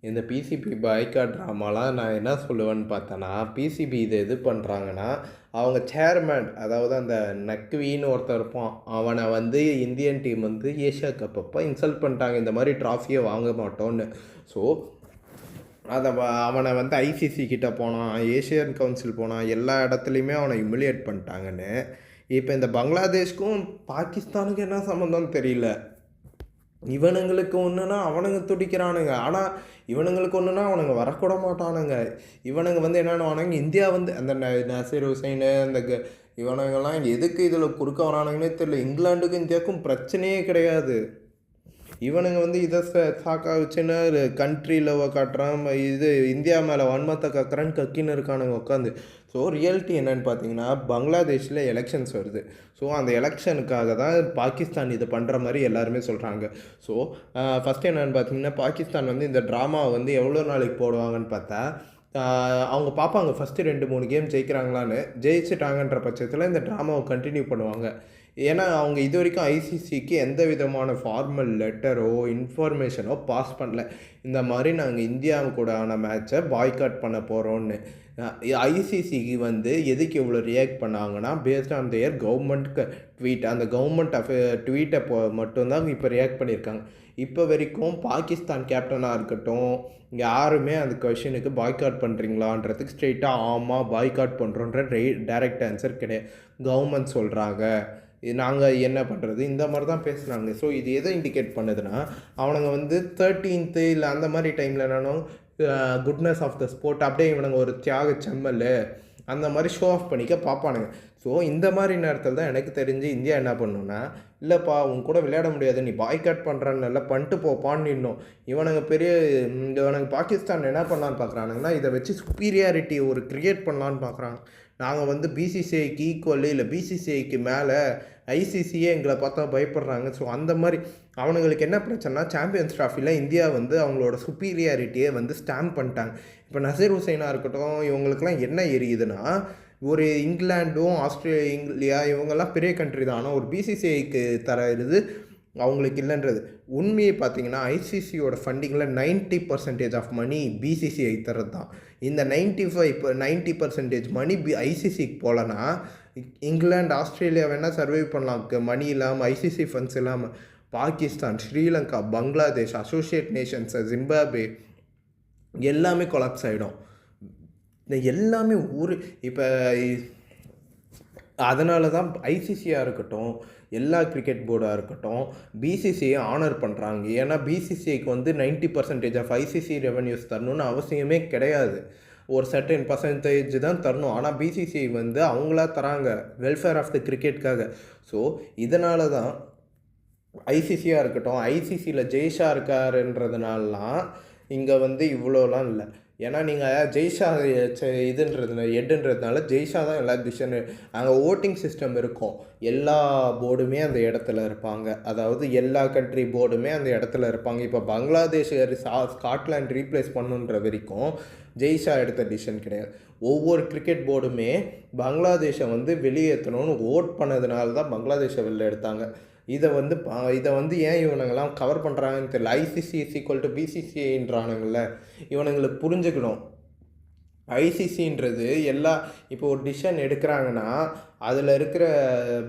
இந்த PCB boycott ட்ராமாலாம் நான் என்ன சொல்லுவேன்னு பார்த்தேன்னா, பிசிபி இத எது பண்ணுறாங்கன்னா, அவங்க சேர்மேன் அதாவது அந்த நக்வின்னு ஒருத்தன் இருப்பான். அவன வந்து இந்தியன் டீம் வந்து ஏசியா கப் அப்ப இன்சல்ட் பண்ணிட்டாங்க. இந்த மாரி ட்ராஃபியே வாங்க மாட்டோம்ன்னு. ஸோ, அத அவன வந்து ஐசிசி கிட்ட போனான், ஏசியன் கவுன்சில் போனான், எல்லா இடத்துலயுமே அவன ஹியூமிலியேட் பண்ணிட்டாங்கன்னு. இப்ப இந்த பங்களாதேஷ்க்கும் பாகிஸ்தானுக்கும் என்ன சம்மந்தம்னு தெரியல. இவனுங்களுக்கு ஒன்றுனா அவனுங்க துடிக்கிறானுங்க. ஆனால் இவனுங்களுக்கு ஒன்றுனா அவனுங்க வரக்கூட மாட்டானுங்க. இவனுங்க வந்து என்னென்னுவானுங்க, இந்தியா வந்து அந்த நசீர் ஹுசைனு அந்த இவனுங்கெல்லாம் எதுக்கு இதில் குறுக்க வரானுங்கன்னே தெரியல. இங்கிலாந்துக்கும் இந்தியாவுக்கும் பிரச்சனையே கிடையாது. இவனுங்க வந்து இதை சாக்கா வச்சுன்னு கண்ட்ரி லவ்வை காட்டுறான், இது இந்தியா மேலே வன்மத்தை காக்குறான்னு கக்கின்னு இருக்கானுங்க உட்காந்து. ஸோ ரியாலிட்டி என்னென்னு பார்த்தீங்கன்னா, பங்களாதேஷில் எலெக்ஷன்ஸ் வருது. ஸோ அந்த எலெக்ஷனுக்காக தான் பாகிஸ்தான் இது பண்ணுற மாதிரி எல்லாருமே சொல்கிறாங்க. ஸோ ஃபஸ்ட்டு என்னென்னு பார்த்தீங்கன்னா, பாகிஸ்தான் வந்து இந்த ட்ராமாவை வந்து எவ்வளோ நாளைக்கு போடுவாங்கன்னு பார்த்தா, அவங்க பார்ப்பாங்க ஃபஸ்ட்டு 2-3 கேம் ஜெயிக்கிறாங்களான்னு. ஜெயிச்சிட்டாங்கன்ற பட்சத்தில் இந்த ட்ராமாவை கண்டினியூ பண்ணுவாங்க. ஏன்னா அவங்க இது வரைக்கும் ஐசிசிக்கு எந்த விதமான ஃபார்மல் லெட்டரோ இன்ஃபர்மேஷனோ பாஸ் பண்ணல. இந்த மாதிரி நாங்கள் இந்தியா கூடான மேட்சை பாய்காட் பண்ண போகிறோன்னு. ஐசிசிக்கு வந்து எதுக்கு இவ்வளோ ரியாக்ட் பண்ணாங்கன்னா, based on their government tweet, அந்த கவர்மெண்ட் ட்வீட்டை மட்டும்தான் இப்போ ரியாக்ட் பண்ணியிருக்காங்க. இப்போ வரைக்கும் பாகிஸ்தான் கேப்டனாக இருக்கட்டும், யாருமே அந்த கொஷனுக்கு பாய்காட் பண்ணுறீங்களான்றதுக்கு ஸ்ட்ரெயிட்டாக ஆமாம் பாய்காட் பண்ணுறோன்ற டைரக்ட் ஆன்சர் கிடையாது. கவர்மெண்ட் சொல்கிறாங்க, நாங்கள் என்ன பண்ணுறது, இந்த மாதிரி தான் பேசுகிறாங்க. ஸோ இது எதை இண்டிகேட் பண்ணுதுன்னா, அவனுங்க வந்து 13th இல்லை அந்த மாதிரி டைமில் என்னன்னா குட்னஸ் ஆஃப் த ஸ்போர்ட் அப்படியே இவனுங்க ஒரு தியாக செம்மல் அந்த மாதிரி ஷோ ஆஃப் பண்ணிக்க பார்ப்பானுங்க. ஸோ இந்த மாதிரி நேரத்தில் தான் எனக்கு தெரிஞ்சு இந்தியா என்ன பண்ணணுன்னா, இல்லைப்பா உன் கூட விளையாட முடியாது, நீ பாய்காட் பண்ணுறான்னு நல்லா பண்ணிட்டு போப்பான்னு இன்னும் இவனுங்க இவனுங்க பாகிஸ்தான் என்ன பண்ணலான்னு பார்க்குறானுங்கன்னா, இதை வச்சு சுப்பீரியாரிட்டி ஒரு க்ரியேட் பண்ணலான்னு பார்க்குறாங்க. நாங்கள் வந்து பிசிசிஐக்கு ஈக்குவல் இல்லை பிசிசிஐக்கு மேலே ஐசிசியே எங்களை பார்த்தா பயப்படுறாங்க. ஸோ அந்த மாதிரி அவனுங்களுக்கு என்ன பிரச்சனைனா, சாம்பியன்ஸ் ட்ராஃபியில் இந்தியா வந்து அவங்களோட சுப்பீரியாரிட்டியை வந்து ஸ்டாம்ப் பண்ணிட்டாங்க. இப்போ நசீர் ஹுசைனாக இருக்கட்டும், இவங்களுக்குலாம் என்ன எரியுதுன்னா, ஒரு இங்கிலாண்டும் ஆஸ்திரேலியா இவங்கெல்லாம் பெரிய கண்ட்ரி தான். ஆனால் ஒரு பிசிசிஐக்கு தர இது அவங்களுக்கு இல்லைன்றது. உண்மையை பார்த்தீங்கன்னா, ஐசிசியோட ஃபண்டிங்கில் 90% ஆஃப் மணி பிசிசிஐ தரது தான். இந்த 90% மணி ஐசிசிக்கு போகலன்னா, இங்கிலாந்து ஆஸ்திரேலியா வேணால் சர்வை பண்ணலாம் மணி இல்லாமல், ஐசிசி ஃபண்ட்ஸ் இல்லாமல். Pakistan, Sri Lanka, Bangladesh, associate Nations, Zimbabwe எல்லாமே கொலாப்ஸ் ஆகிடும். இந்த எல்லாமே இப்போ அதனால தான் ஐசிசியாக இருக்கட்டும், எல்லா கிரிக்கெட் போர்டாக இருக்கட்டும், பிசிசிஐ ஆனர் பண்ணுறாங்க. ஏன்னா பிசிசிஐக்கு வந்து 90% ஆஃப் ஐசிசி ரெவன்யூஸ் தரணும்னு அவசியமே கிடையாது. ஒரு சர்டன் பர்சன்டேஜ் தான் தரணும். ஆனால் பிசிசிஐ வந்து அவங்களா தராங்க வெல்ஃபேர் ஆஃப் த கிரிக்கெட்டுக்காக. ஸோ இதனால தான் ஐசிசியாக இருக்கட்டும், ஐசிசியில் ஜெய்ஷா இருக்காருன்றதுனாலாம் இங்கே வந்து இவ்வளோலாம் இல்லை. ஏன்னா நீங்கள் ஜெய்ஷா ஹெட்டுன்றதுனால ஜெய்ஷா தான் எல்லா டிசிஷன். அங்கே ஓட்டிங் சிஸ்டம் இருக்கும், எல்லா போர்டுமே அந்த இடத்துல இருப்பாங்க. அதாவது எல்லா கண்ட்ரி போர்டுமே அந்த இடத்துல இருப்பாங்க. இப்போ பங்களாதேஷ் ஸ்காட்லாண்ட் ரீப்ளேஸ் பண்ணுன்ற வரைக்கும் ஜெய்ஷா எடுத்த டிசிஷன் கிடையாது. ஒவ்வொரு கிரிக்கெட் போர்டுமே பங்களாதேஷை வந்து வெளியேற்றணும்னு ஓட் பண்ணதுனால தான் பங்களாதேஷை வெளில எடுத்தாங்க. இதை வந்து ஏன் இவனுங்கெல்லாம் கவர் பண்ணுறாங்கன்னு தெரியல. ஐசிசி இஸ் ஈக்குவல் டு பிசிசிஐன்றானுங்கள, இவனுங்களுக்கு புரிஞ்சுக்கணும். ஐசிசின்றது இப்போ ஒரு டிசிஷன் எடுக்கிறாங்கன்னா, அதில் இருக்கிற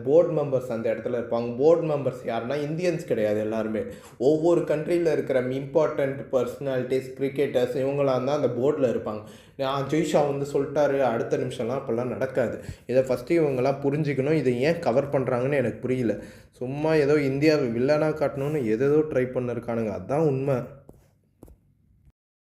போர்டு மெம்பர்ஸ் அந்த இடத்துல இருப்பாங்க. போர்டு மெம்பர்ஸ் யாருன்னா இந்தியன்ஸ் கிடையாது எல்லாருமே. ஒவ்வொரு கண்ட்ரியில் இருக்கிற இம்பார்ட்டண்ட் பர்சனாலிட்டிஸ், கிரிக்கெட்டர்ஸ் இவங்களாம் தான் அந்த போர்டில் இருப்பாங்க. ஜெய்ஷா வந்து சொல்லிட்டாரு அடுத்த நிமிஷம்லாம் அப்போல்லாம் நடக்காது. இதை ஃபஸ்ட்டு இவங்கெல்லாம் புரிஞ்சுக்கணும். இதை ஏன் கவர் பண்ணுறாங்கன்னு எனக்கு புரியல. சும்மா ஏதோ இந்தியாவை வில்லனாக காட்டணும்னு எதோ ட்ரை பண்ணிருக்கானுங்க, அதுதான் உண்மை.